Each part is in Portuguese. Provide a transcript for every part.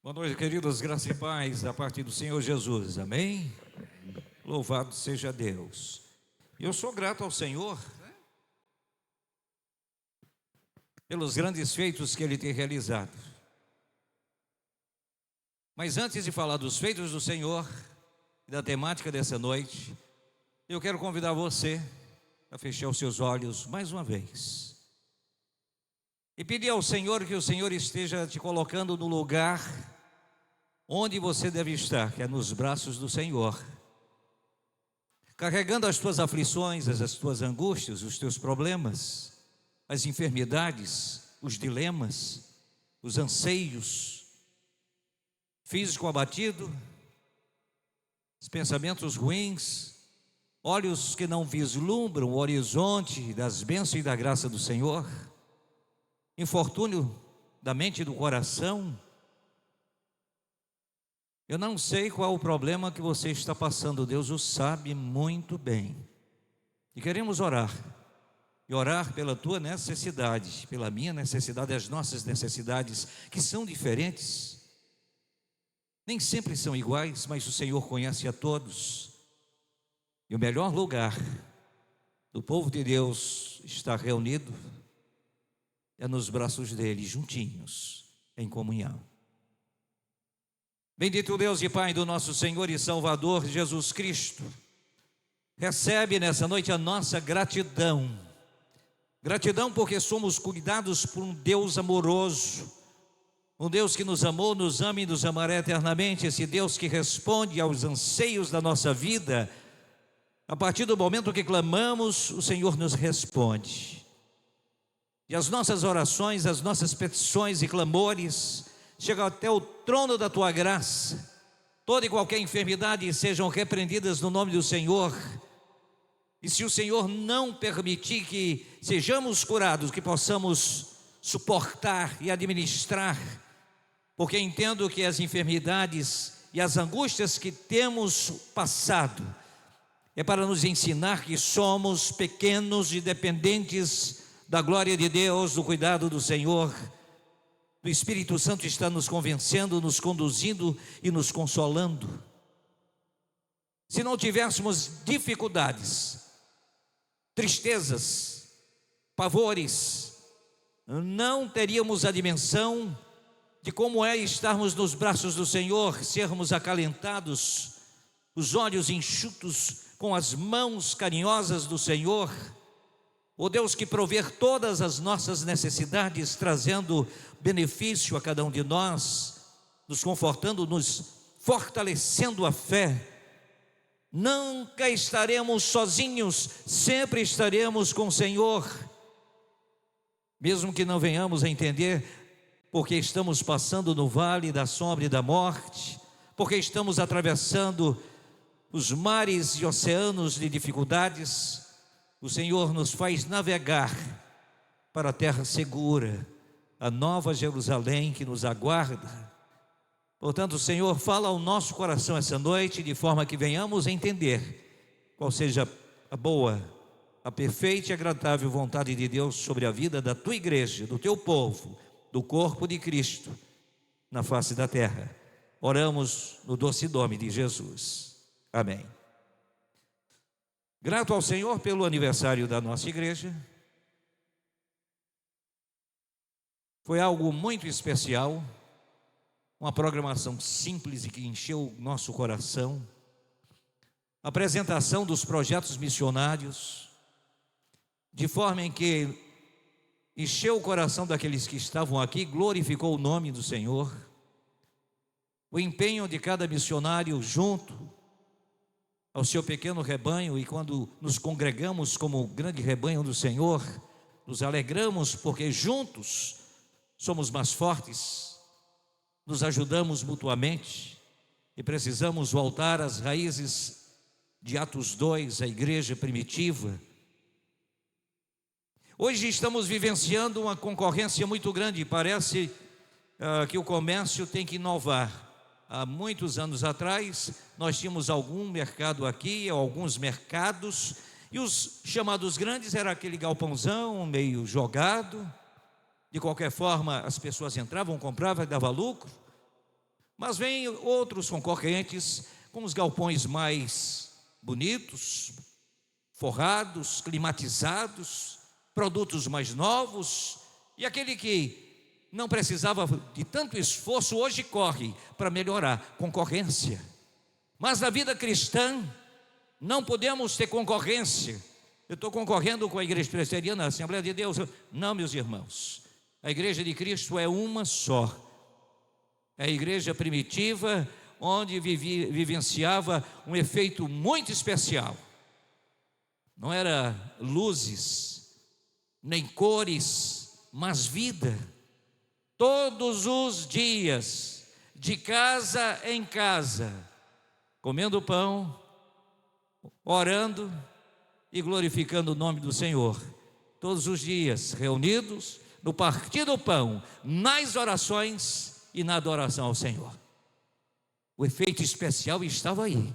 Boa noite, queridos, graça e paz da parte do Senhor Jesus, amém? Louvado seja Deus. Eu sou grato ao Senhor pelos grandes feitos que Ele tem realizado. Mas antes de falar dos feitos do Senhor e da temática dessa noite, eu quero convidar você a fechar os seus olhos mais uma vez e pedir ao Senhor que o Senhor esteja te colocando no lugar onde você deve estar, que é nos braços do Senhor, carregando as tuas aflições, as tuas angústias, os teus problemas, as enfermidades, os dilemas, os anseios, físico abatido, os pensamentos ruins, olhos que não vislumbram o horizonte das bênçãos e da graça do Senhor, infortúnio da mente e do coração. Eu não sei qual o problema que você está passando, Deus o sabe muito bem. E queremos orar, e orar pela tua necessidade, pela minha necessidade, as nossas necessidades, que são diferentes, nem sempre são iguais, mas o Senhor conhece a todos. E o melhor lugar do povo de Deus estar reunido é nos braços dele, juntinhos, em comunhão. Bendito Deus e Pai do nosso Senhor e Salvador Jesus Cristo, recebe nessa noite a nossa gratidão. Gratidão porque somos cuidados por um Deus amoroso, um Deus que nos amou, nos ama e nos amará eternamente. Esse Deus que responde aos anseios da nossa vida. A partir do momento que clamamos, o Senhor nos responde. E as nossas orações, as nossas petições e clamores chega até o trono da tua graça. Toda e qualquer enfermidade sejam repreendidas no nome do Senhor. E se o Senhor não permitir que sejamos curados, que possamos suportar e administrar, porque entendo que as enfermidades e as angústias que temos passado é para nos ensinar que somos pequenos e dependentes da glória de Deus, do cuidado do Senhor. O Espírito Santo está nos convencendo, nos conduzindo e nos consolando. Se não tivéssemos dificuldades, tristezas, pavores, não teríamos a dimensão de como é estarmos nos braços do Senhor, sermos acalentados, os olhos enxutos com as mãos carinhosas do Senhor. O Deus que provê todas as nossas necessidades, trazendo benefício a cada um de nós, nos confortando, nos fortalecendo a fé. Nunca estaremos sozinhos, sempre estaremos com o Senhor. Mesmo que não venhamos a entender porque estamos passando no vale da sombra e da morte, porque estamos atravessando os mares e oceanos de dificuldades, o Senhor nos faz navegar para a terra segura, a nova Jerusalém que nos aguarda. Portanto, Senhor, fala ao nosso coração essa noite, de forma que venhamos a entender qual seja a boa, a perfeita e agradável vontade de Deus sobre a vida da tua igreja, do teu povo, do corpo de Cristo, na face da terra. Oramos no doce nome de Jesus. Amém. Grato ao Senhor pelo aniversário da nossa igreja. Foi algo muito especial, uma programação simples e que encheu o nosso coração. Apresentação dos projetos missionários, de forma em que encheu o coração daqueles que estavam aqui, glorificou o nome do Senhor. O empenho de cada missionário junto ao seu pequeno rebanho, e quando nos congregamos como grande rebanho do Senhor, nos alegramos porque juntos somos mais fortes, nos ajudamos mutuamente e precisamos voltar às raízes de Atos 2, a igreja primitiva. Hoje estamos vivenciando uma concorrência muito grande, parece que o comércio tem que inovar. Há muitos anos atrás, nós tínhamos algum mercado aqui, alguns mercados, e os chamados grandes era aquele galpãozão meio jogado. De qualquer forma, as pessoas entravam, compravam e davam lucro. Mas vêm outros concorrentes com os galpões mais bonitos, forrados, climatizados, produtos mais novos, e aquele que não precisava de tanto esforço hoje corre para melhorar. Concorrência. Mas na vida cristã não podemos ter concorrência. Eu estou concorrendo com a igreja presbiteriana, a Assembleia de Deus. Não, meus irmãos, a igreja de Cristo é uma só. É a igreja primitiva, onde vivenciava um efeito muito especial. Não era luzes, nem cores, mas vida. Todos os dias, de casa em casa, comendo pão, orando e glorificando o nome do Senhor. Todos os dias, reunidos no partir do pão, nas orações e na adoração ao Senhor. O efeito especial estava aí,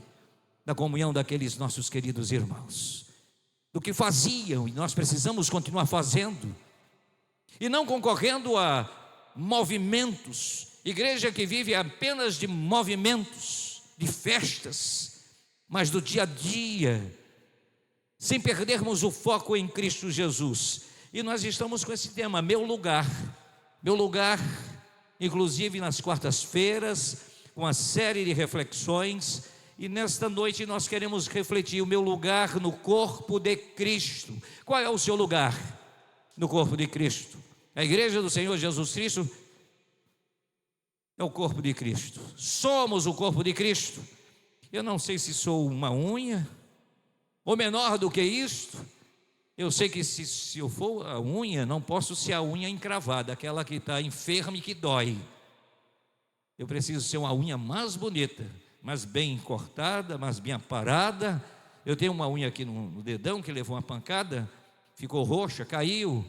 na comunhão daqueles nossos queridos irmãos, do que faziam, e nós precisamos continuar fazendo, e não concorrendo a movimentos. Igreja que vive apenas de movimentos, de festas, mas do dia a dia, sem perdermos o foco em Cristo Jesus. E nós estamos com esse tema, meu lugar, inclusive nas quartas-feiras, uma série de reflexões, e nesta noite nós queremos refletir o meu lugar no corpo de Cristo. Qual é o seu lugar no corpo de Cristo? A igreja do Senhor Jesus Cristo é o corpo de Cristo. Somos o corpo de Cristo. Eu não sei se sou uma unha, ou menor do que isto. Eu sei que se eu for a unha, não posso ser a unha encravada, aquela que está enferma e que dói. Eu preciso ser uma unha mais bonita, mais bem cortada, mais bem aparada. Eu tenho uma unha aqui no dedão que levou uma pancada, ficou roxa, caiu,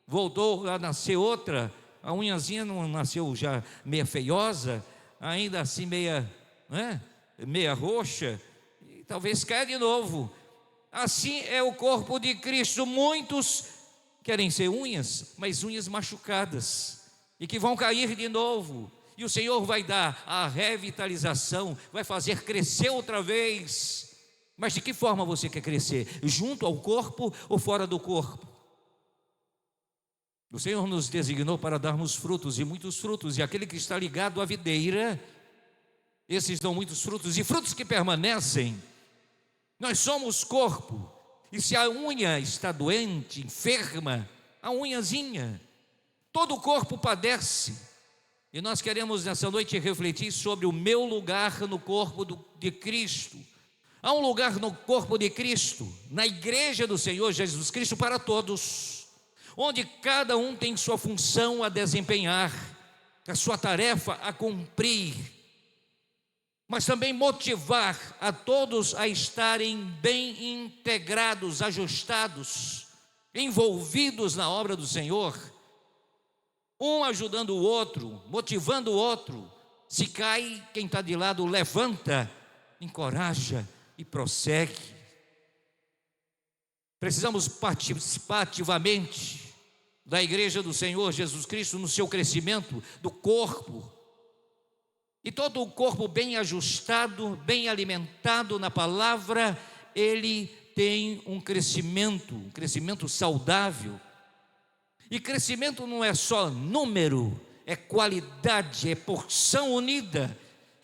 voltou a nascer outra. A unhazinha não nasceu já meia feiosa, ainda assim meia roxa, e talvez caia de novo. Assim é o corpo de Cristo. Muitos querem ser unhas, mas unhas machucadas, e que vão cair de novo. E o Senhor vai dar a revitalização, vai fazer crescer outra vez. Mas de que forma você quer crescer? Junto ao corpo ou fora do corpo? O Senhor nos designou para darmos frutos, e muitos frutos, e aquele que está ligado à videira, esses dão muitos frutos, e frutos que permanecem. Nós somos corpo, e se a unha está doente, enferma, a unhazinha, todo o corpo padece. E nós queremos nessa noite refletir sobre o meu lugar no corpo de Cristo. Há um lugar no corpo de Cristo, na igreja do Senhor Jesus Cristo, para todos, onde cada um tem sua função a desempenhar, a sua tarefa a cumprir, mas também motivar a todos a estarem bem integrados, ajustados, envolvidos na obra do Senhor, um ajudando o outro, motivando o outro. Se cai, quem está de lado levanta, encoraja e prossegue. Precisamos participar ativamente da igreja do Senhor Jesus Cristo no seu crescimento do corpo. E todo o corpo bem ajustado, bem alimentado na palavra, ele tem um crescimento saudável. E crescimento não é só número, é qualidade, é porção unida.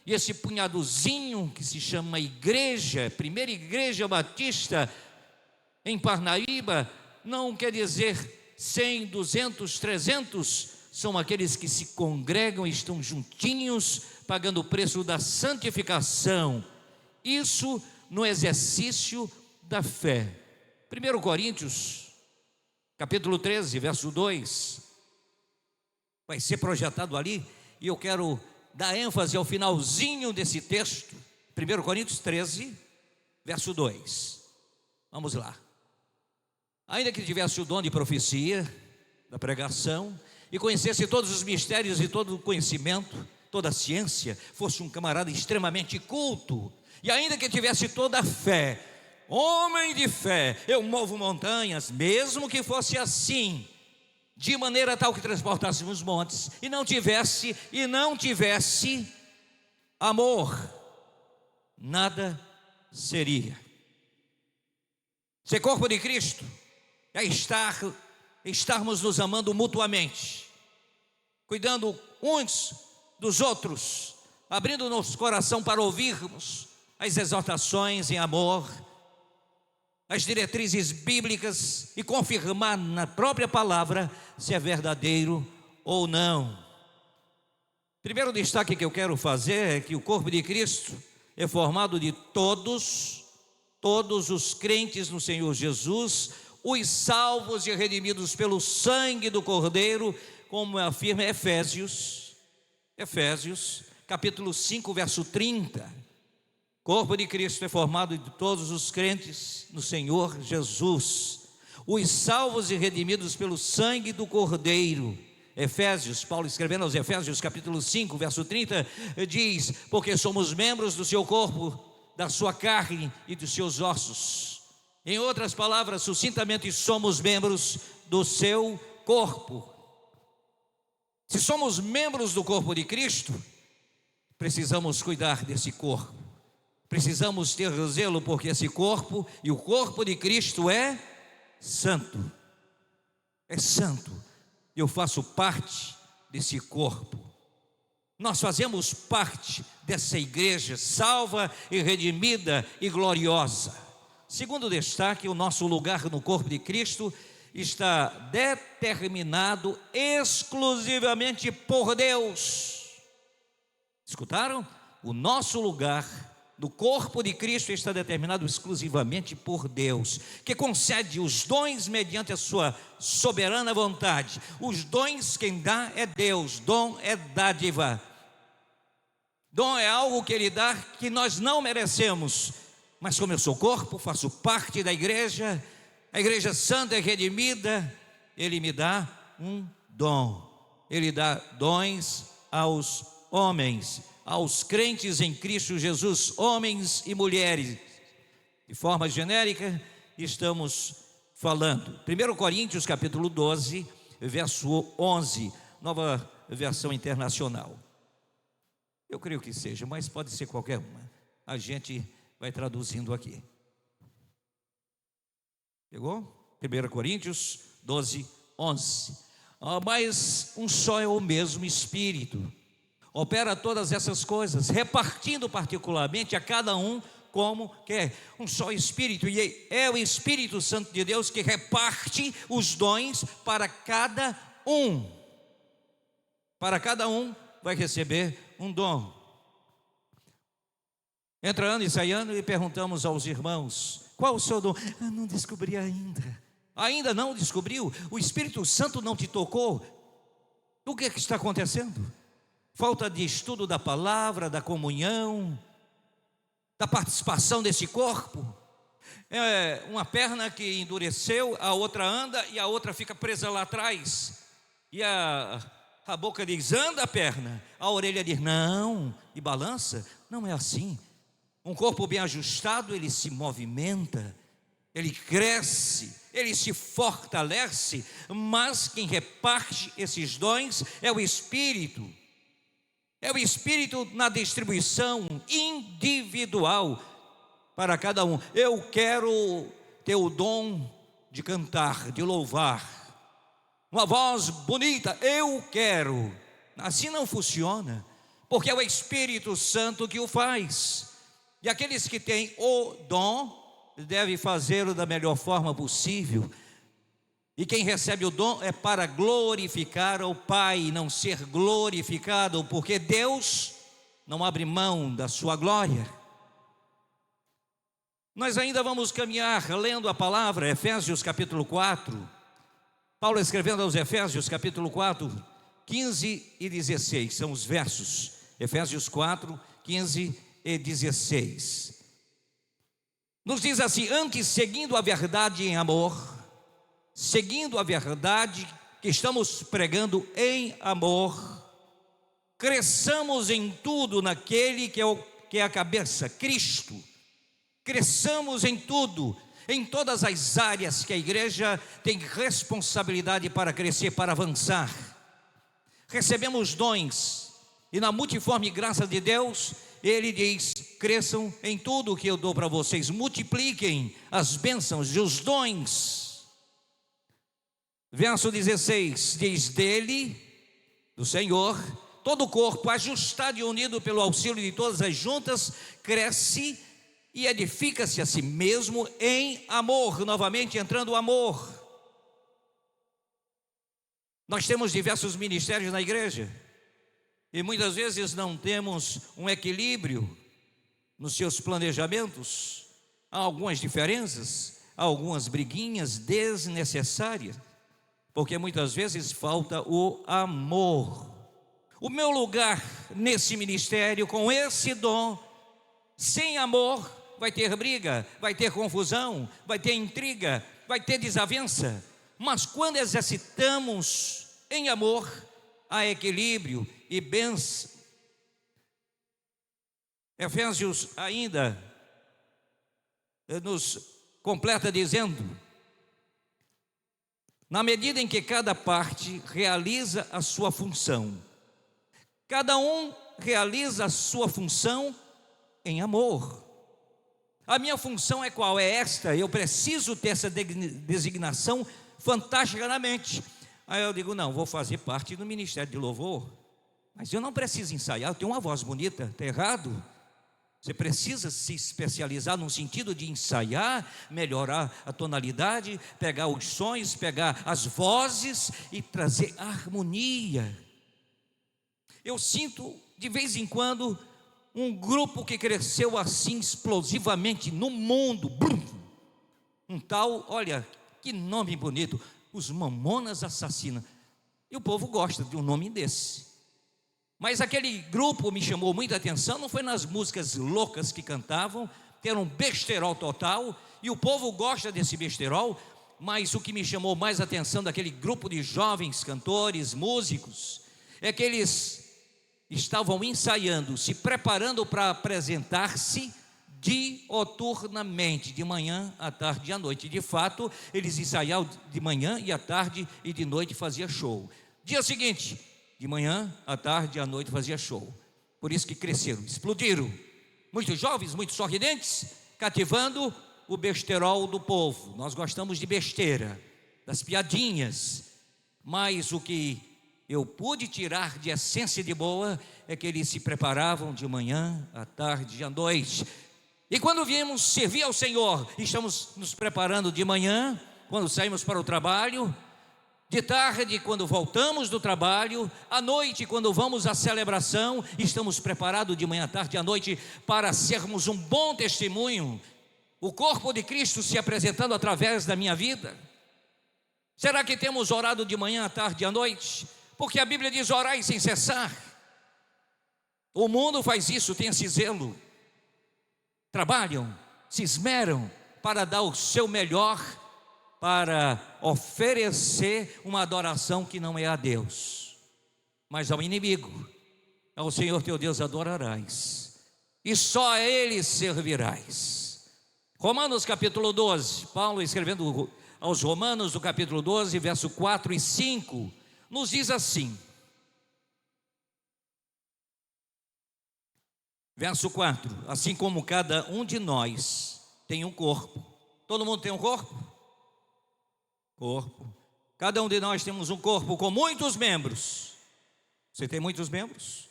E esse punhadozinho que se chama igreja, primeira igreja batista em Parnaíba, não quer dizer 100, 200, 300, são aqueles que se congregam e estão juntinhos, pagando o preço da santificação. Isso no exercício da fé. 1 Coríntios capítulo 13, verso 2, vai ser projetado ali, e eu quero dar ênfase ao finalzinho desse texto. 1 Coríntios 13, verso 2, vamos lá. Ainda que tivesse o dom de profecia, da pregação, e conhecesse todos os mistérios e todo o conhecimento, toda a ciência, fosse um camarada extremamente culto, e ainda que tivesse toda a fé, homem de fé, eu movo montanhas, mesmo que fosse assim, de maneira tal que transportasse os montes, e não tivesse amor, nada seria. Ser corpo de Cristo é estarmos nos amando mutuamente, cuidando uns dos outros, abrindo nosso coração para ouvirmos as exortações em amor, as diretrizes bíblicas e confirmar na própria palavra se é verdadeiro ou não. Primeiro destaque que eu quero fazer é que o corpo de Cristo é formado de todos os crentes no Senhor Jesus, os salvos e redimidos pelo sangue do Cordeiro, como afirma Efésios, capítulo 5, verso 30. O corpo de Cristo é formado de todos os crentes no Senhor Jesus, os salvos e redimidos pelo sangue do Cordeiro. Efésios, Paulo escrevendo aos Efésios, capítulo 5, verso 30, diz: porque somos membros do seu corpo, da sua carne e dos seus ossos. Em outras palavras, sucintamente, somos membros do seu corpo. Se somos membros do corpo de Cristo, precisamos cuidar desse corpo, precisamos ter zelo, porque esse corpo e o corpo de Cristo é santo. Eu faço parte desse corpo. Nós fazemos parte dessa igreja salva e redimida e gloriosa. Segundo destaque, o nosso lugar no corpo de Cristo está determinado exclusivamente por Deus. Escutaram? O nosso lugar no corpo de Cristo está determinado exclusivamente por Deus, que concede os dons mediante a sua soberana vontade. Os dons quem dá é Deus, dom é dádiva. Dom é algo que Ele dá que nós não merecemos, mas como eu sou corpo, faço parte da igreja, a igreja santa e redimida, Ele me dá um dom. Ele dá dons aos homens, aos crentes em Cristo Jesus, homens e mulheres. De forma genérica, estamos falando. 1 Coríntios capítulo 12, verso 11, nova versão internacional. Eu creio que seja, mas pode ser qualquer uma. A gente vai traduzindo aqui. Pegou? 1 Coríntios 12, 11. Mas um só é o mesmo Espírito. Opera todas essas coisas, repartindo particularmente a cada um como quer. Um só Espírito, e é o Espírito Santo de Deus que reparte os dons para cada um. Para cada um vai receber um dom. Entra ano e sai ano e perguntamos aos irmãos: qual o seu dom? Eu não descobri ainda. Ainda não descobriu? O Espírito Santo não te tocou? O que está acontecendo? Falta de estudo da palavra, da comunhão, da participação desse corpo. É uma perna que endureceu, a outra anda e a outra fica presa lá atrás. E a boca diz: anda a perna. A orelha diz: não, e balança. Não é assim. Um corpo bem ajustado, ele se movimenta, ele cresce, ele se fortalece. Mas quem reparte esses dons é o Espírito. É o Espírito na distribuição individual para cada um. Eu quero ter o dom de cantar, de louvar, uma voz bonita, eu quero. Assim não funciona, porque é o Espírito Santo que o faz. E aqueles que têm o dom devem fazê-lo da melhor forma possível. E quem recebe o dom é para glorificar ao Pai, não ser glorificado, porque Deus não abre mão da sua glória. Nós ainda vamos caminhar lendo a palavra, Efésios capítulo 4. Paulo escrevendo aos Efésios capítulo 4, 15 e 16, são os versos. Efésios 4, 15 e 16. Nos diz assim: antes, seguindo a verdade em amor, seguindo a verdade que estamos pregando em amor, cresçamos em tudo naquele que é a cabeça, Cristo. Cresçamos em tudo, em todas as áreas que a igreja tem responsabilidade para crescer, para avançar. Recebemos dons, e na multiforme graça de Deus, ele diz: cresçam em tudo o que eu dou para vocês, multipliquem as bênçãos e os dons. Verso 16 diz: dele, do Senhor, todo o corpo, ajustado e unido pelo auxílio de todas as juntas, cresce e edifica-se a si mesmo em amor. Novamente entrando o amor. Nós temos diversos ministérios na igreja e muitas vezes não temos um equilíbrio nos seus planejamentos. Há algumas diferenças, há algumas briguinhas desnecessárias, porque muitas vezes falta o amor. O meu lugar nesse ministério, com esse dom, sem amor, vai ter briga, vai ter confusão, vai ter intriga, vai ter desavença. Mas quando exercitamos em amor, há equilíbrio e bênção. Efésios ainda nos completa dizendo: na medida em que cada parte realiza a sua função, cada um realiza a sua função em amor. A minha função é qual? É esta. Eu preciso ter essa designação fantástica na mente. Aí eu digo: não, vou fazer parte do ministério de louvor, mas eu não preciso ensaiar, eu tenho uma voz bonita. Está errado. Você precisa se especializar no sentido de ensaiar, melhorar a tonalidade, pegar os sons, pegar as vozes e trazer harmonia. Eu sinto de vez em quando um grupo que cresceu assim explosivamente no mundo, um tal, olha que nome bonito, os Mamonas Assassinas. E o povo gosta de um nome desse. Mas aquele grupo me chamou muita atenção, não foi nas músicas loucas que cantavam, que era um besterol total, e o povo gosta desse besterol. Mas o que me chamou mais atenção daquele grupo de jovens cantores, músicos, é que eles estavam ensaiando, se preparando para apresentar-se dioturnamente, de manhã, à tarde e à noite. De fato, eles ensaiavam de manhã e à tarde, e de noite fazia show. Dia seguinte, de manhã, à tarde e à noite fazia show. Por isso que cresceram, explodiram. Muitos jovens, muitos sorridentes, cativando o besterol do povo. Nós gostamos de besteira, das piadinhas. Mas o que eu pude tirar de essência de boa é que eles se preparavam de manhã, à tarde e à noite. E quando viemos servir ao Senhor, estamos nos preparando de manhã, quando saímos para o trabalho, de tarde, quando voltamos do trabalho, à noite, quando vamos à celebração, estamos preparados de manhã, à tarde e à noite para sermos um bom testemunho, o corpo de Cristo se apresentando através da minha vida. Será que temos orado de manhã, à tarde e à noite? Porque a Bíblia diz: orai sem cessar. O mundo faz isso, tem esse zelo, trabalham, se esmeram para dar o seu melhor, para oferecer uma adoração que não é a Deus, mas ao inimigo. Ao Senhor teu Deus adorarás, e só a Ele servirás. Romanos capítulo 12, Paulo escrevendo aos Romanos, no capítulo 12, verso 4 e 5, nos diz assim, verso 4: assim como cada um de nós tem um corpo. Todo mundo tem um corpo? Corpo. Cada um de nós temos um corpo com muitos membros. Você tem muitos membros?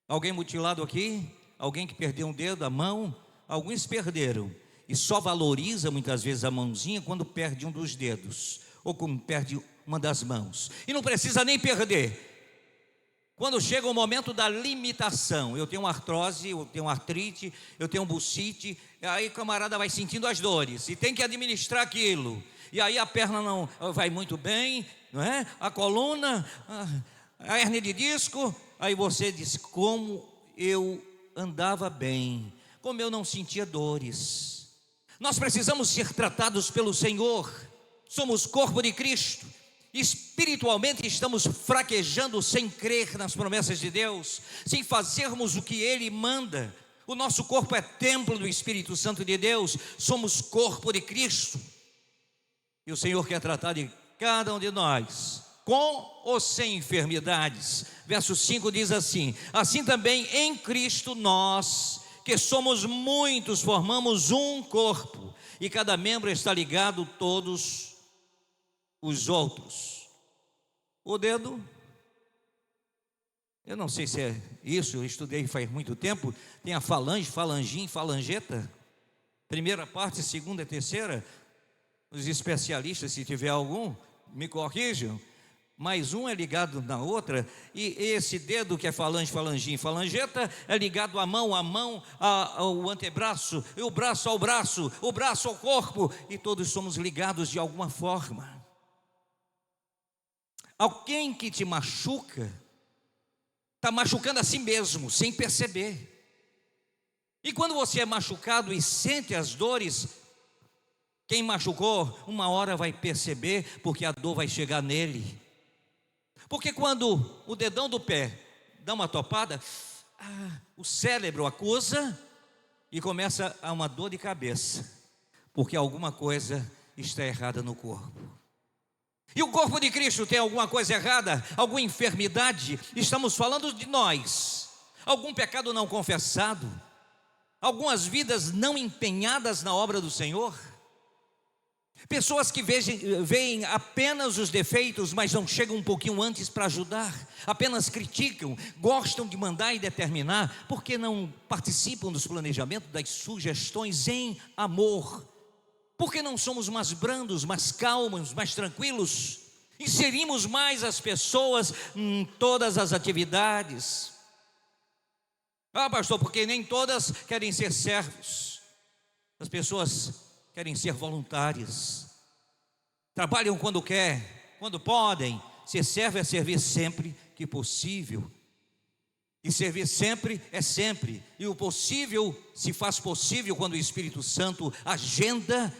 Alguém mutilado aqui? Alguém que perdeu um dedo, a mão? Alguns perderam, e só valoriza muitas vezes a mãozinha quando perde um dos dedos, ou quando perde uma das mãos. E não precisa nem perder. Quando chega o momento da limitação, eu tenho artrose, eu tenho artrite, eu tenho bursite, aí o camarada vai sentindo as dores, e tem que administrar aquilo. E aí a perna não vai muito bem, não é? A coluna, a hérnia de disco. Aí você diz: como eu andava bem, como eu não sentia dores. Nós precisamos ser tratados pelo Senhor. Somos corpo de Cristo. Espiritualmente estamos fraquejando sem crer nas promessas de Deus, sem fazermos o que Ele manda. O nosso corpo é templo do Espírito Santo de Deus. Somos corpo de Cristo. E o Senhor quer tratar de cada um de nós com ou sem enfermidades. Verso 5 diz assim: assim também em Cristo nós, que somos muitos, formamos um corpo, e cada membro está ligado todos os outros. O dedo, eu não sei se é isso, eu estudei faz muito tempo, tem a falange, falangim, falangeta, primeira parte, segunda e terceira. Os especialistas, se tiver algum, me corrijam, mas um é ligado na outra, e esse dedo que é falange, falangim, falangeta, é ligado à mão, ao antebraço, e o braço ao braço, o braço ao corpo, e todos somos ligados de alguma forma. Alguém que te machuca, está machucando a si mesmo, sem perceber. E quando você é machucado e sente as dores, quem machucou, uma hora vai perceber, porque a dor vai chegar nele. Porque quando o dedão do pé dá uma topada, o cérebro acusa e começa a uma dor de cabeça, porque alguma coisa está errada no corpo. E o corpo de Cristo tem alguma coisa errada, alguma enfermidade? Estamos falando de nós, algum pecado não confessado, algumas vidas não empenhadas na obra do Senhor. Pessoas que veem apenas os defeitos, mas não chegam um pouquinho antes para ajudar, apenas criticam, gostam de mandar e determinar, porque não participam dos planejamentos, das sugestões em amor. Porque não somos mais brandos, mais calmos, mais tranquilos, inserimos mais as pessoas em todas as atividades. Pastor, porque nem todas querem ser servos, as pessoas querem ser voluntárias, trabalham quando quer, quando podem. Ser servo é servir sempre que possível, e servir sempre é sempre, e o possível se faz possível quando o Espírito Santo agenda,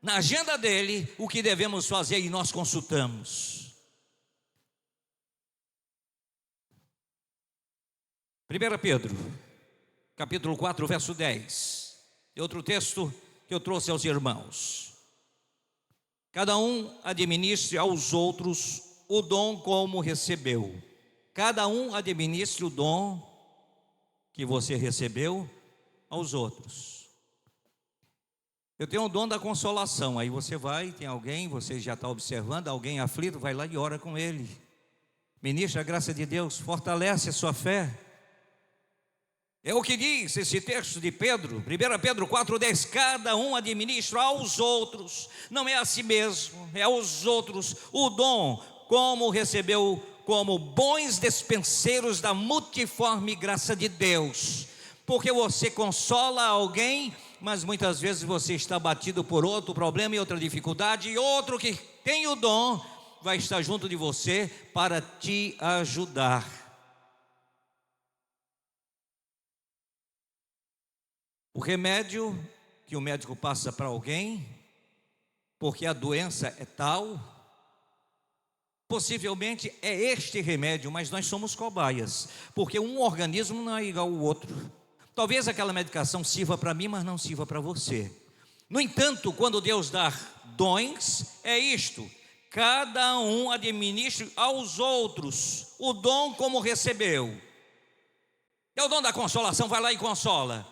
na agenda dele, o que devemos fazer, e nós consultamos. 1 Pedro, capítulo 4, verso 10, é outro texto que eu trouxe aos irmãos. Cada um administre aos outros o dom como recebeu. Cada um administre o dom que você recebeu aos outros. Eu tenho o dom da consolação. Aí você vai, tem alguém, você já está observando, alguém aflito, vai lá e ora com ele. Ministra a graça de Deus, fortalece a sua fé. É o que diz esse texto de Pedro, 1 Pedro 4,10, cada um administra aos outros, não é a si mesmo, é aos outros, o dom, como recebeu, como bons despenseiros da multiforme graça de Deus. Porque você consola alguém, mas muitas vezes você está batido por outro problema e outra dificuldade, e outro que tem o dom, vai estar junto de você para te ajudar. O remédio que o médico passa para alguém, porque a doença é tal, possivelmente é este remédio, mas nós somos cobaias, porque um organismo não é igual ao outro. Talvez aquela medicação sirva para mim, mas não sirva para você. No entanto, quando Deus dá dons, é isto: cada um administre aos outros o dom como recebeu. É o dom da consolação, vai lá e consola.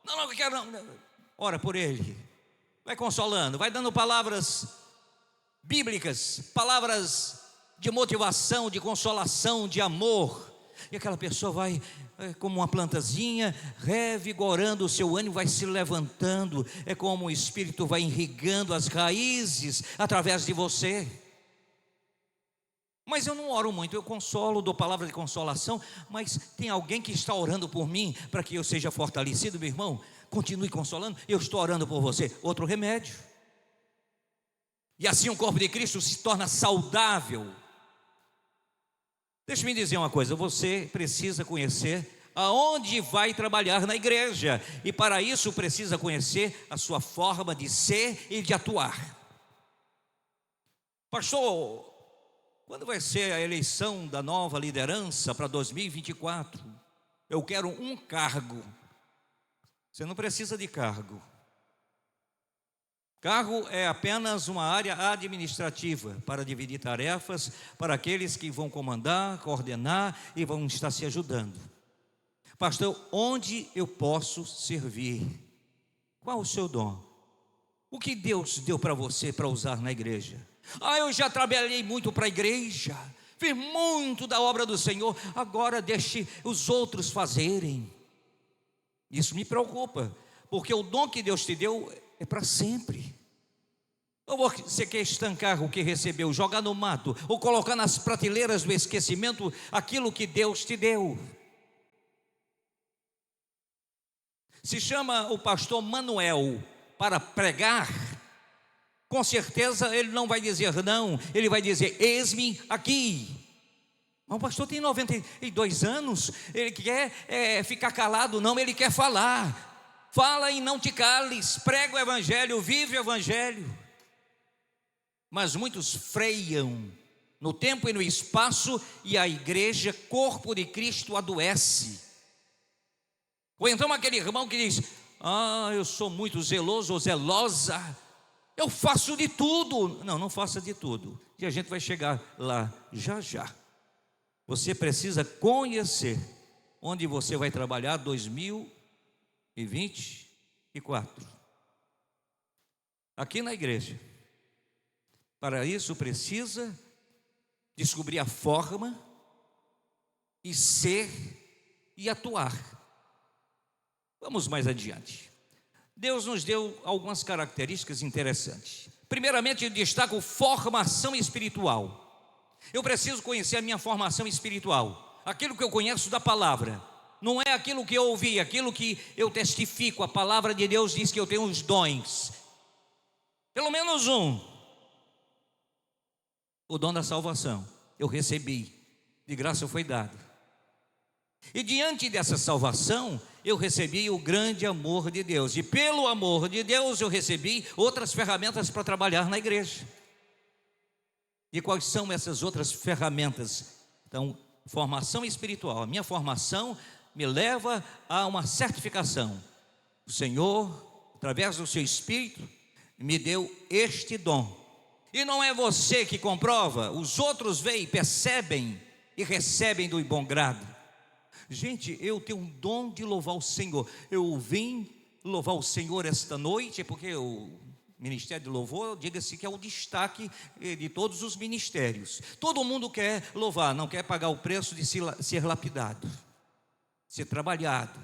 Não, eu quero não. Ora por ele, vai consolando, vai dando palavras bíblicas, palavras de motivação, de consolação, de amor, e aquela pessoa vai, como uma plantazinha, revigorando o seu ânimo, vai se levantando, é como o Espírito vai irrigando as raízes através de você. Mas eu não oro muito, eu consolo, dou palavra de consolação, mas tem alguém que está orando por mim, para que eu seja fortalecido, meu irmão, continue consolando, eu estou orando por você, outro remédio. E assim o corpo de Cristo se torna saudável. Deixa-me dizer uma coisa, você precisa conhecer aonde vai trabalhar na igreja, e para isso precisa conhecer a sua forma de ser e de atuar. Pastor, quando vai ser a eleição da nova liderança para 2024? Eu quero um cargo. Você não precisa de cargo. Cargo é apenas uma área administrativa para dividir tarefas para aqueles que vão comandar, coordenar e vão estar se ajudando. Pastor, onde eu posso servir? Qual o seu dom? O que Deus deu para você para usar na igreja? Eu já trabalhei muito para a igreja, fiz muito da obra do Senhor, agora deixe os outros fazerem. Isso me preocupa, porque o dom que Deus te deu é para sempre. Ou você quer estancar o que recebeu, jogar no mato, ou colocar nas prateleiras do esquecimento aquilo que Deus te deu? Se chama o pastor Manuel para pregar, com certeza ele não vai dizer não, ele vai dizer: eis-me aqui. Mas o pastor tem 92 anos, ele quer ficar calado? Não, ele quer falar. Fala e não te cales, prega o evangelho, vive o evangelho. Mas muitos freiam no tempo e no espaço, e a igreja, corpo de Cristo, adoece. Ou então aquele irmão que diz: eu sou muito zeloso ou zelosa, eu faço de tudo. Não, não faça de tudo, e a gente vai chegar lá já já. Você precisa conhecer onde você vai trabalhar 2024. Aqui na igreja. Para isso precisa descobrir a forma e ser e atuar. Vamos mais adiante. Deus nos deu algumas características interessantes. Primeiramente, eu destaco formação espiritual. Eu preciso conhecer a minha formação espiritual, aquilo que eu conheço da palavra. Não é aquilo que eu ouvi, aquilo que eu testifico. A palavra de Deus diz que eu tenho os dons, pelo menos um. O dom da salvação eu recebi, de graça foi dado. E diante dessa salvação, eu recebi o grande amor de Deus. E pelo amor de Deus, eu recebi outras ferramentas para trabalhar na igreja. E quais são essas outras ferramentas? Então, formação espiritual. A minha formação me leva a uma certificação. O Senhor, através do seu Espírito, me deu este dom. E não é você que comprova, os outros veem, percebem e recebem do bom grado. Gente, eu tenho um dom de louvar o Senhor. Eu vim louvar o Senhor esta noite, porque o Ministério de Louvor, diga-se que é o destaque de todos os ministérios. Todo mundo quer louvar, não quer pagar o preço de ser lapidado, ser trabalhado.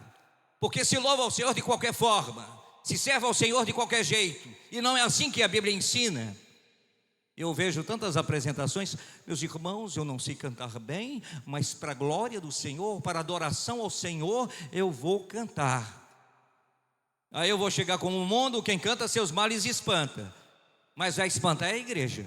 Porque se louva ao Senhor de qualquer forma, se serve ao Senhor de qualquer jeito, e não é assim que a Bíblia ensina. Eu vejo tantas apresentações, meus irmãos, eu não sei cantar bem, mas para a glória do Senhor, para a adoração ao Senhor, eu vou cantar. Aí eu vou chegar como o mundo, quem canta seus males espanta, mas vai espantar é a igreja.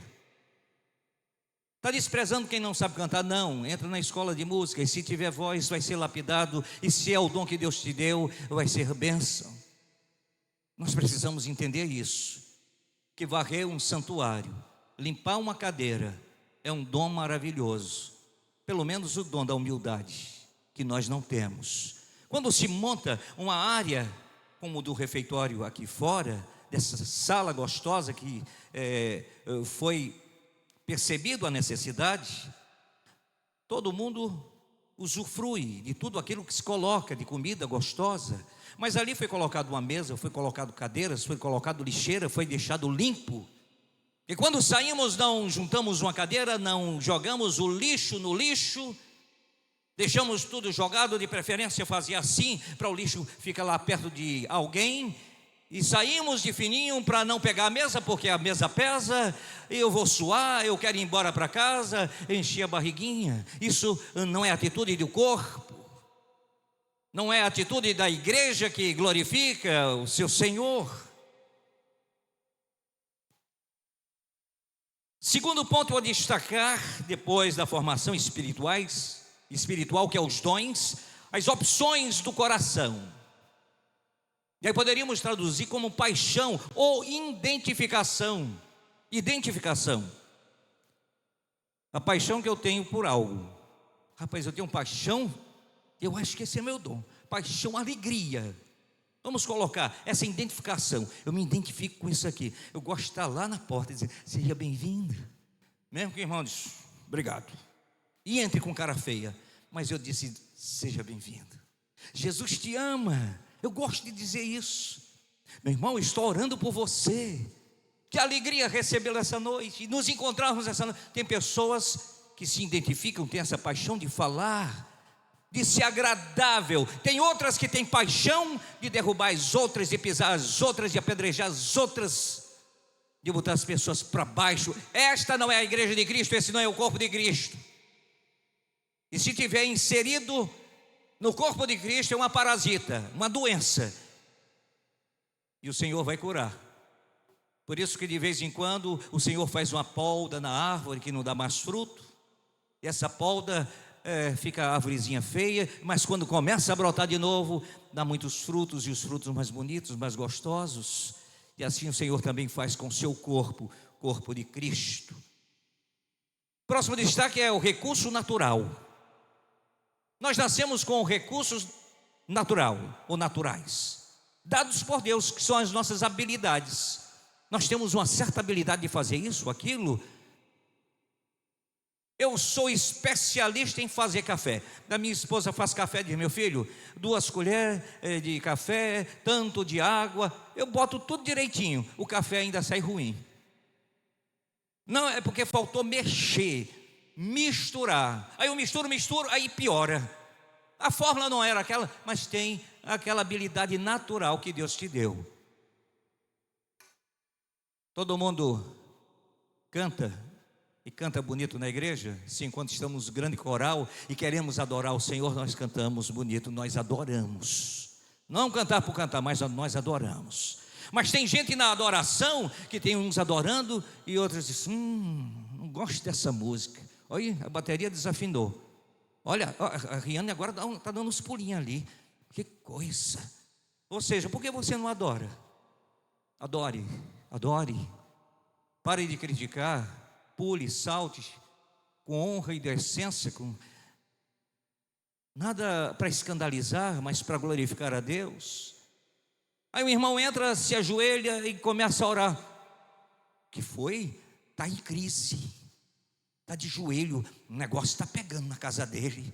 Está desprezando quem não sabe cantar? Não, entra na escola de música, e se tiver voz vai ser lapidado, e se é o dom que Deus te deu, vai ser bênção. Nós precisamos entender isso, que varrer um santuário, limpar uma cadeira é um dom maravilhoso, pelo menos o dom da humildade, que nós não temos. Quando se monta uma área como do refeitório aqui fora, dessa sala gostosa que foi percebido a necessidade, todo mundo usufrui de tudo aquilo que se coloca de comida gostosa, mas ali foi colocado uma mesa, foi colocado cadeiras, foi colocado lixeira, foi deixado limpo. E quando saímos, não juntamos uma cadeira, não jogamos o lixo no lixo, deixamos tudo jogado, de preferência fazia assim, para o lixo ficar lá perto de alguém, e saímos de fininho para não pegar a mesa, porque a mesa pesa, eu vou suar, eu quero ir embora para casa, encher a barriguinha. Isso não é atitude do corpo, não é atitude da igreja que glorifica o seu Senhor. Segundo ponto, vou destacar, depois da formação espiritual, que é os dons, as opções do coração. E aí poderíamos traduzir como paixão ou identificação. Identificação. A paixão que eu tenho por algo. Rapaz, eu tenho paixão, eu acho que esse é meu dom. Paixão, alegria. Vamos colocar essa identificação. Eu me identifico com isso aqui. Eu gosto de estar lá na porta e dizer: seja bem-vindo. Mesmo que o irmão diz: obrigado, e entre com cara feia, mas eu disse: seja bem-vindo. Jesus te ama. Eu gosto de dizer isso. Meu irmão, eu estou orando por você. Que alegria recebê-lo essa noite e nos encontrarmos essa noite. Tem pessoas que se identificam, têm essa paixão de falar, de ser agradável. Tem outras que têm paixão de derrubar as outras, de pisar as outras, de apedrejar as outras, de botar as pessoas para baixo. Esta não é a igreja de Cristo, esse não é o corpo de Cristo. E se tiver inserido no corpo de Cristo, é uma parasita, uma doença, e o Senhor vai curar. Por isso que de vez em quando o Senhor faz uma polda na árvore que não dá mais fruto, e essa polda fica a árvorezinha feia, mas quando começa a brotar de novo, dá muitos frutos, e os frutos mais bonitos, mais gostosos. E assim o Senhor também faz com o seu corpo, corpo de Cristo. Próximo destaque é o recurso natural. Nós nascemos com recursos natural ou naturais, dados por Deus, que são as nossas habilidades. Nós temos uma certa habilidade de fazer isso, aquilo. Eu sou especialista em fazer café. Da minha esposa faz café, diz: meu filho, 2 colheres de café, tanto de água. Eu boto tudo direitinho, o café ainda sai ruim. Não, é porque faltou mexer, misturar. Aí eu misturo, aí piora. A fórmula não era aquela, mas tem aquela habilidade natural que Deus te deu. Todo mundo canta, e canta bonito na igreja. Sim, quando estamos no grande coral e queremos adorar o Senhor, nós cantamos bonito, nós adoramos. Não cantar por cantar, mas nós adoramos. Mas tem gente na adoração que tem uns adorando e outros dizem: não gosto dessa música. Olha, a bateria desafinou. Olha, a Riane agora está dando uns pulinhos ali. Que coisa. Ou seja, por que você não adora? Adore, adore. Pare de criticar, pule, salte, com honra e decência, com nada para escandalizar, mas para glorificar a Deus. Aí o irmão entra, se ajoelha e começa a orar. Que foi? Está em crise, está de joelho, o negócio está pegando na casa dele.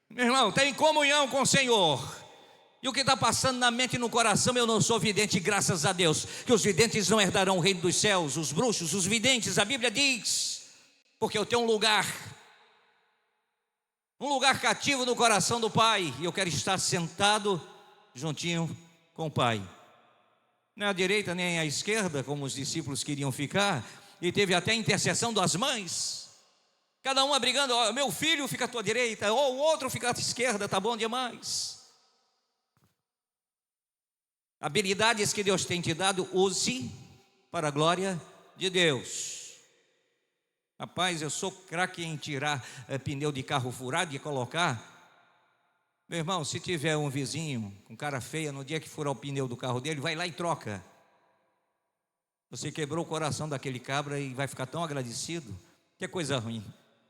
Meu irmão, está em comunhão com o Senhor. E o que está passando na mente e no coração? Eu não sou vidente, graças a Deus, que os videntes não herdarão o reino dos céus. Os bruxos, os videntes, a Bíblia diz, porque eu tenho um lugar cativo no coração do Pai, e eu quero estar sentado juntinho com o Pai. Não é à direita nem à esquerda, como os discípulos queriam ficar, e teve até a intercessão das mães, cada uma brigando: ó, meu filho fica à tua direita, ou o outro fica à tua esquerda, tá bom demais. Habilidades que Deus tem te dado, use para a glória de Deus. Rapaz, eu sou craque em tirar pneu de carro furado e colocar. Meu irmão, se tiver um vizinho com cara feia, no dia que furar o pneu do carro dele, vai lá e troca. Você quebrou o coração daquele cabra e vai ficar tão agradecido. Que coisa ruim.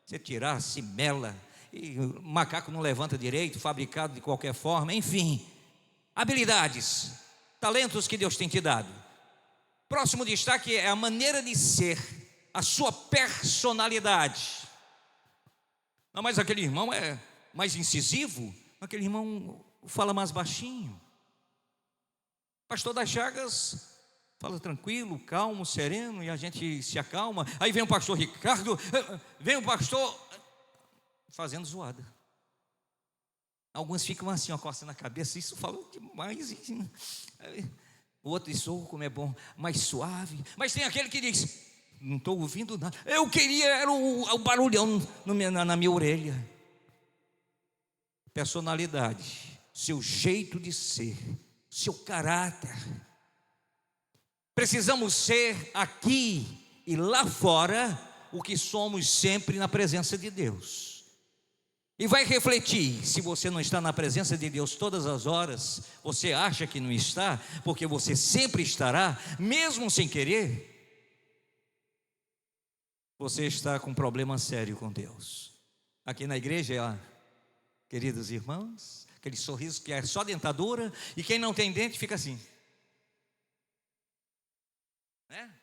Você tirar, se mela, e o macaco não levanta direito, fabricado de qualquer forma, enfim. Habilidades, talentos que Deus tem te dado. Próximo destaque é a maneira de ser, a sua personalidade. Não, mas aquele irmão é mais incisivo, aquele irmão fala mais baixinho. Pastor das Chagas fala tranquilo, calmo, sereno, e a gente se acalma. Aí vem o pastor Ricardo, vem o pastor fazendo zoada. Alguns ficam assim, ó, coçando na cabeça. Isso falou demais. O outro diz: oh, como é bom, mais suave. Mas tem aquele que diz: não estou ouvindo nada. Eu queria, era o barulhão na minha orelha. Personalidade, seu jeito de ser, seu caráter. Precisamos ser aqui e lá fora o que somos sempre na presença de Deus. E vai refletir: se você não está na presença de Deus todas as horas, você acha que não está, porque você sempre estará, mesmo sem querer, você está com um problema sério com Deus. Aqui na igreja, queridos irmãos, aquele sorriso que é só dentadura, e quem não tem dente fica assim, né?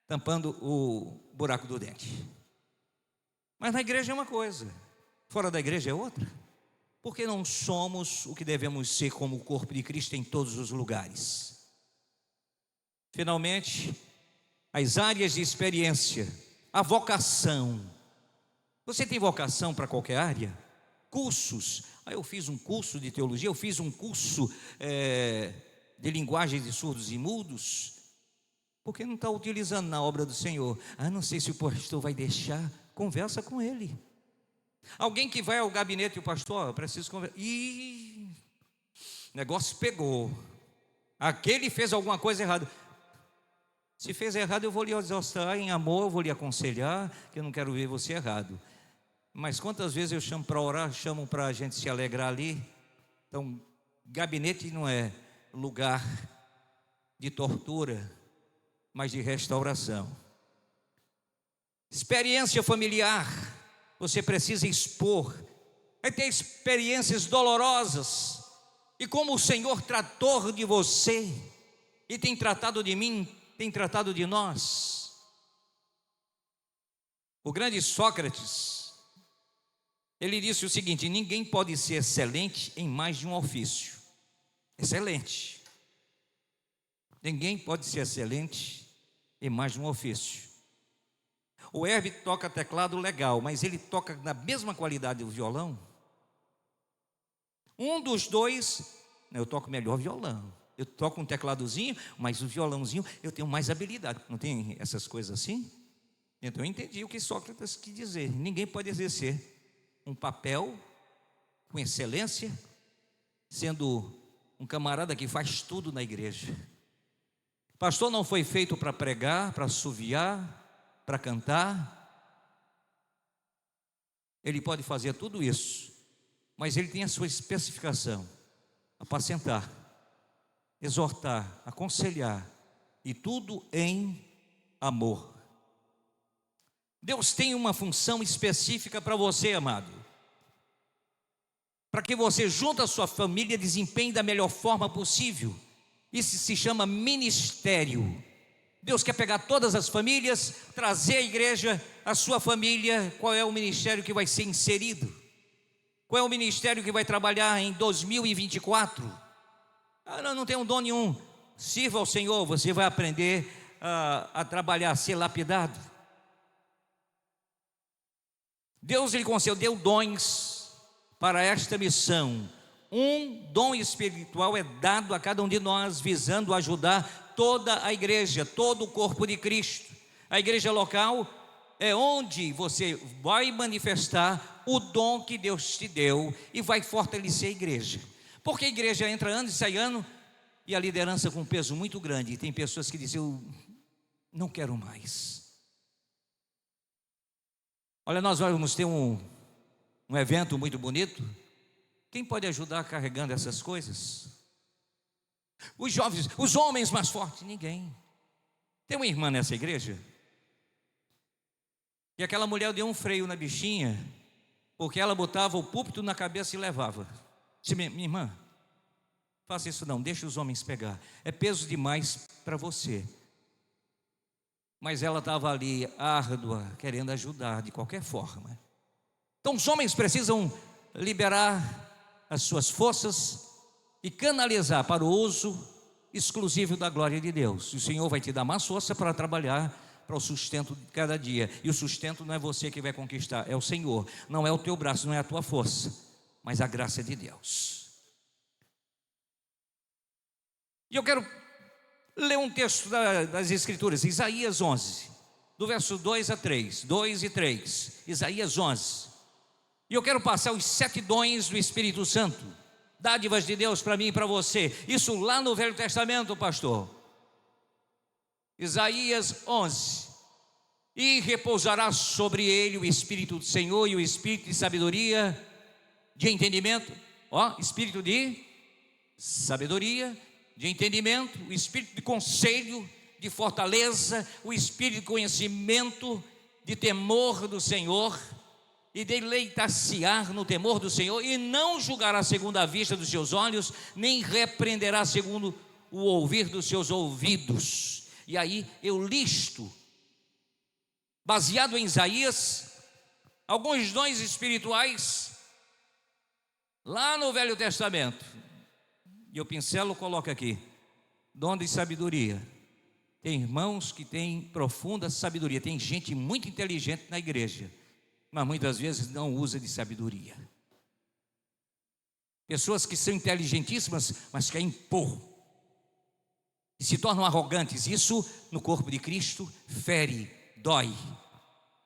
Tampando o buraco do dente. Mas na igreja é uma coisa, fora da igreja é outra. Porque não somos o que devemos ser como o corpo de Cristo em todos os lugares. Finalmente, as áreas de experiência, a vocação. Você tem vocação para qualquer área? Cursos. Eu fiz um curso de teologia, eu fiz um curso de linguagem de surdos e mudos. Por que não está utilizando na obra do Senhor? Não sei se o pastor vai deixar. Conversa com ele. Alguém que vai ao gabinete e o pastor, eu preciso conversar. Ih, negócio pegou. Aquele fez alguma coisa errada. Se fez errado, eu vou lhe exortar em amor, eu vou lhe aconselhar, que eu não quero ver você errado. Mas quantas vezes eu chamo para orar, chamo para a gente se alegrar ali. Então, gabinete não é lugar de tortura, mas de restauração. Experiência familiar, você precisa expor. Vai ter experiências dolorosas. E como o Senhor tratou de você, e tem tratado de mim, tem tratado de nós. O grande Sócrates, ele disse o seguinte: ninguém pode ser excelente em mais de um ofício. Excelente. Ninguém pode ser excelente em mais de um ofício. O Herbie toca teclado legal, mas ele toca na mesma qualidade do violão. Um dos dois, eu toco melhor violão. Eu toco um tecladozinho, mas o violãozinho eu tenho mais habilidade. Não tem essas coisas assim? Então eu entendi o que Sócrates quis dizer. Ninguém pode exercer um papel com excelência, sendo um camarada que faz tudo na igreja. Pastor não foi feito para pregar, para assoviar, para cantar. Ele pode fazer tudo isso, mas ele tem a sua especificação: apacentar, exortar, aconselhar, e tudo em amor. Deus tem uma função específica para você, amado, para que você, junto à sua família, desempenhe da melhor forma possível. Isso se chama ministério. Deus quer pegar todas as famílias, trazer a igreja, a sua família. Qual é o ministério que vai ser inserido? Qual é o ministério que vai trabalhar em 2024? Não tem um dom nenhum. Sirva ao Senhor, você vai aprender a trabalhar, a ser lapidado. Deus lhe concedeu dons para esta missão. Um dom espiritual é dado a cada um de nós, visando ajudar toda a igreja, todo o corpo de Cristo. A igreja local é onde você vai manifestar o dom que Deus te deu e vai fortalecer a igreja. Porque a igreja entra ano e sai ano, e a liderança com um peso muito grande. E tem pessoas que dizem: eu não quero mais. Olha, nós vamos ter um evento muito bonito. Quem pode ajudar carregando essas coisas? Os jovens, os homens mais fortes? Ninguém. Tem uma irmã nessa igreja, e aquela mulher deu um freio na bichinha, porque ela botava o púlpito na cabeça e levava. Disse: minha irmã, faça isso não, deixa os homens pegar, é peso demais para você. Mas ela estava ali, árdua, querendo ajudar de qualquer forma. Então os homens precisam liberar as suas forças e canalizar para o uso exclusivo da glória de Deus. O Senhor vai te dar mais força para trabalhar, para o sustento de cada dia. E o sustento não é você que vai conquistar, é o Senhor. Não é o teu braço, não é a tua força, mas a graça de Deus. E eu quero ler um texto das Escrituras, Isaías 11, do verso 2 a 3, 2 e 3, Isaías 11. E eu quero passar os 7 dons do Espírito Santo, dádivas de Deus para mim e para você. Isso lá no Velho Testamento, pastor. Isaías 11. E repousará sobre ele o Espírito do Senhor e o Espírito de sabedoria, de entendimento. Espírito de sabedoria, de entendimento, o Espírito de conselho, de fortaleza, o Espírito de conhecimento, de temor do Senhor e deleitar-se-á no temor do Senhor, e não julgará segundo a vista dos seus olhos, nem repreenderá segundo o ouvir dos seus ouvidos. E aí eu listo, baseado em Isaías, alguns dons espirituais lá no Velho Testamento. E eu pincelo, coloco aqui: dom de sabedoria. Tem irmãos que têm profunda sabedoria. Tem gente muito inteligente na igreja, mas muitas vezes não usa de sabedoria. Pessoas que são inteligentíssimas, mas querem impor, e se tornam arrogantes. Isso no corpo de Cristo fere, dói.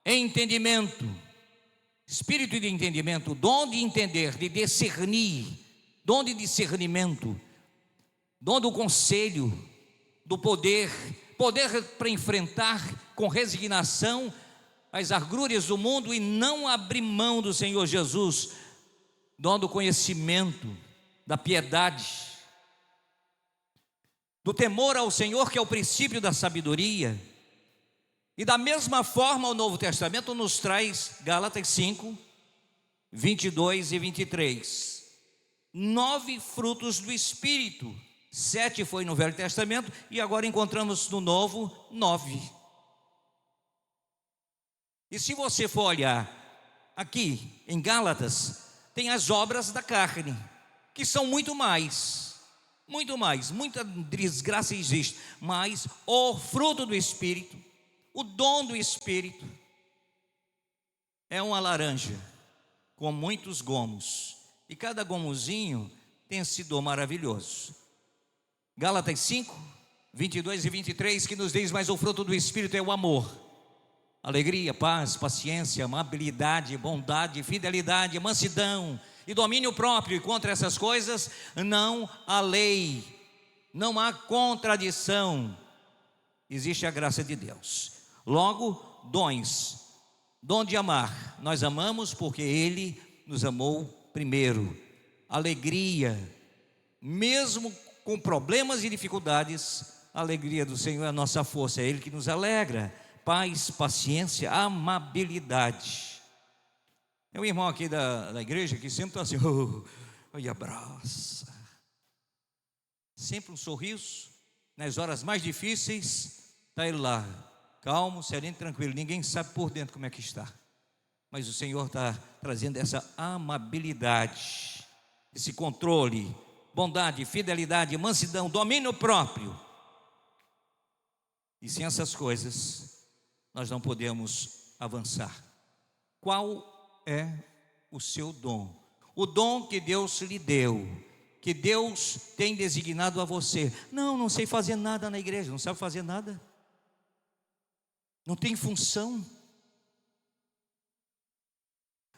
Entendimento, espírito de entendimento, dom de entender, de discernir, dom de discernimento, dom do conselho, do poder para enfrentar com resignação as agruras do mundo e não abrir mão do Senhor Jesus, dom do conhecimento, da piedade, do temor ao Senhor, que é o princípio da sabedoria. E da mesma forma o Novo Testamento nos traz Gálatas 5, 22 e 23, 9 frutos do Espírito. 7 foi no Velho Testamento e agora encontramos no Novo 9. E se você for olhar aqui em Gálatas, tem as obras da carne, que são muita desgraça existe, mas o fruto do Espírito, o dom do Espírito, é uma laranja com muitos gomos, e cada gomozinho tem esse dom maravilhoso. Gálatas 5, 22 e 23, que nos diz: mas o fruto do Espírito é o amor, alegria, paz, paciência, amabilidade, bondade, fidelidade, mansidão e domínio próprio. E contra essas coisas não há lei, não há contradição. Existe a graça de Deus. Logo, dons, dom de amar, nós amamos porque Ele nos amou primeiro. Alegria, mesmo com problemas e dificuldades, a alegria do Senhor é a nossa força, é Ele que nos alegra. Paz, paciência, amabilidade. É um irmão aqui da igreja que sempre está assim, e abraça, sempre um sorriso. Nas horas mais difíceis, está ele lá, calmo, sereno, tranquilo. Ninguém sabe por dentro como é que está, mas o Senhor está trazendo essa amabilidade, esse controle, bondade, fidelidade, mansidão, domínio próprio. E sem essas coisas nós não podemos avançar. Qual é o seu dom? O dom que Deus lhe deu, que Deus tem designado a você. Não sei fazer nada na igreja. Não sabe fazer nada? Não tem função?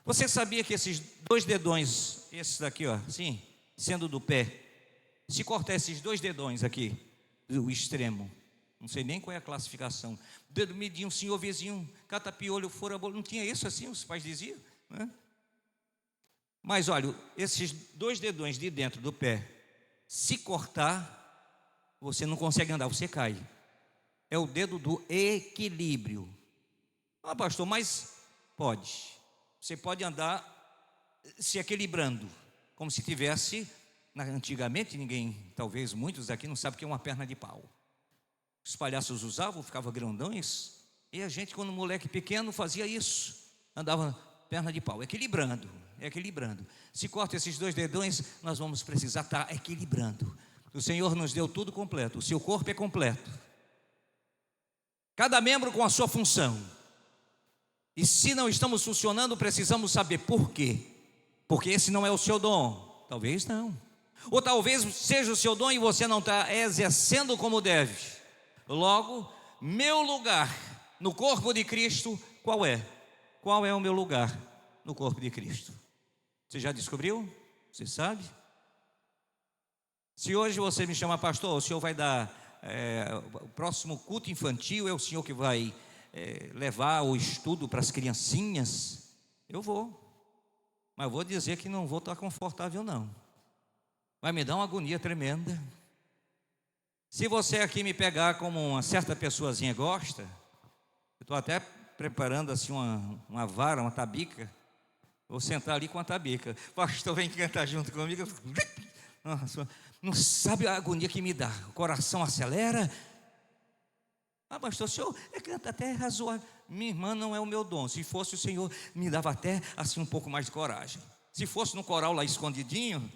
Você sabia que esses 2 dedões, esses daqui, ó, assim, sendo do pé, se cortar esses 2 dedões aqui, do extremo, não sei nem qual é a classificação, dedo midinho, senhor vizinho, catapiolho, fora bolo, não tinha isso assim, os pais diziam, né? Mas olha, esses 2 dedões de dentro do pé, se cortar, você não consegue andar, você cai. É o dedo do equilíbrio. Ah, pastor, mas pode. Você pode andar se equilibrando, como se tivesse, antigamente ninguém, talvez muitos aqui não sabem o que é uma perna de pau. Os palhaços usavam, ficavam grandões, e a gente, quando moleque pequeno, fazia isso, andava perna de pau, equilibrando. Se corta esses 2 dedões, nós vamos precisar estar equilibrando. O Senhor nos deu tudo completo, o seu corpo é completo, cada membro com a sua função. E se não estamos funcionando, precisamos saber por quê. Porque esse não é o seu dom, talvez não, ou talvez seja o seu dom e você não está exercendo como deve. Logo, meu lugar no corpo de Cristo, qual é? Qual é o meu lugar no corpo de Cristo? Você já descobriu? Você sabe? Se hoje você me chama pastor, o senhor vai dar o próximo culto infantil, é o senhor que vai levar o estudo para as criancinhas, eu vou, mas vou dizer que não vou estar confortável não, vai me dar uma agonia tremenda. Se você aqui me pegar como uma certa pessoazinha gosta, eu estou até preparando assim uma vara, uma tabica, Vou sentar ali com a Tabica. Pastor, vem cantar junto comigo. Nossa, não sabe a agonia que me dá. O coração acelera. Pastor, o senhor canta até razoável. Minha irmã, não é o meu dom. Se fosse, o Senhor me dava até assim um pouco mais de coragem. Se fosse no coral lá escondidinho,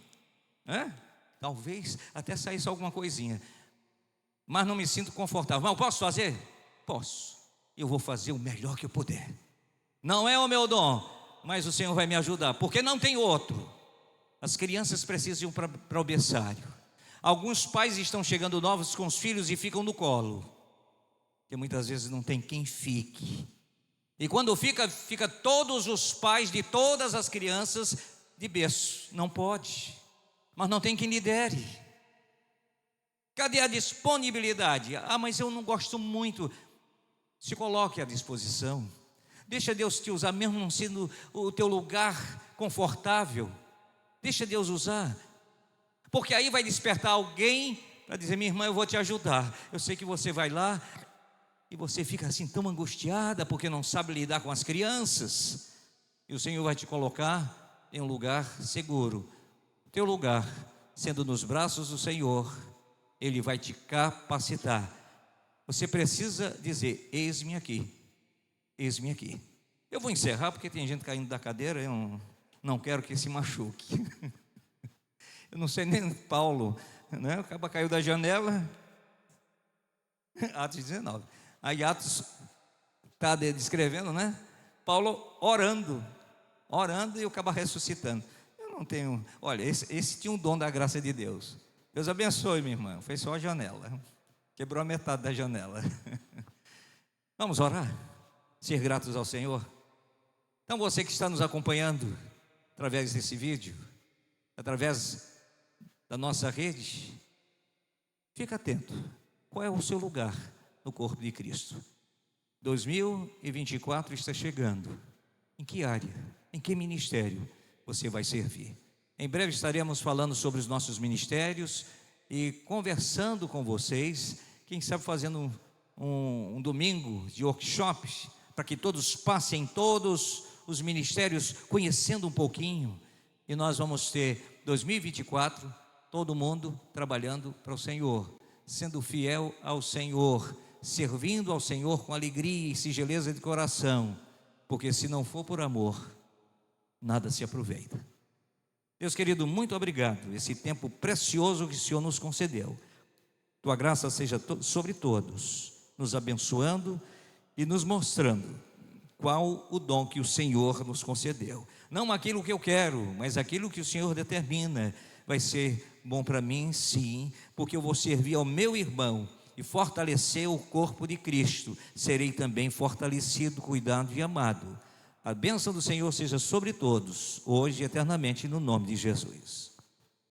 talvez até saísse alguma coisinha. Mas não me sinto confortável. Mas eu posso fazer? Posso. Eu vou fazer o melhor que eu puder. Não é o meu dom, mas o Senhor vai me ajudar, porque não tem outro. As crianças precisam ir para o berçário. Alguns pais estão chegando novos com os filhos e ficam no colo, porque muitas vezes não tem quem fique. E quando fica todos os pais de todas as crianças de berço. Não pode, mas não tem quem lidere. Cadê a disponibilidade? Mas eu não gosto muito. Se coloque à disposição. Deixa Deus te usar, mesmo não sendo o teu lugar confortável. Deixa Deus usar, porque aí vai despertar alguém para dizer: minha irmã, eu vou te ajudar. Eu sei que você vai lá e você fica assim tão angustiada porque não sabe lidar com as crianças, e o Senhor vai te colocar em um lugar seguro. O teu lugar, sendo nos braços do Senhor, Ele vai te capacitar. Você precisa dizer: eis-me aqui, eis-me aqui. Eu vou encerrar porque tem gente caindo da cadeira, eu não quero que se machuque. Eu não sei nem Paulo, né? O cara caiu da janela. Atos 19. Aí Atos está descrevendo, né? Paulo orando e o cara ressuscitando. Eu não tenho. Olha, esse tinha um dom da graça de Deus. Deus abençoe, minha irmã. Foi só a janela. Quebrou a metade da janela. Vamos orar? Ser gratos ao Senhor? Então você que está nos acompanhando através desse vídeo, através da nossa rede, fica atento. Qual é o seu lugar no corpo de Cristo? 2024 está chegando. Em que área, em que ministério você vai servir? Em breve estaremos falando sobre os nossos ministérios e conversando com vocês, quem sabe fazendo um domingo de workshops, para que todos passem todos os ministérios conhecendo um pouquinho, e nós vamos ter 2024, todo mundo trabalhando para o Senhor, sendo fiel ao Senhor, servindo ao Senhor com alegria e singeleza de coração, porque se não for por amor, nada se aproveita. Deus querido, muito obrigado, esse tempo precioso que o Senhor nos concedeu. Tua graça seja sobre todos, nos abençoando e nos mostrando qual o dom que o Senhor nos concedeu. Não aquilo que eu quero, mas aquilo que o Senhor determina. Vai ser bom para mim, sim, porque eu vou servir ao meu irmão e fortalecer o corpo de Cristo. Serei também fortalecido, cuidado e amado. A bênção do Senhor seja sobre todos, hoje e eternamente, no nome de Jesus.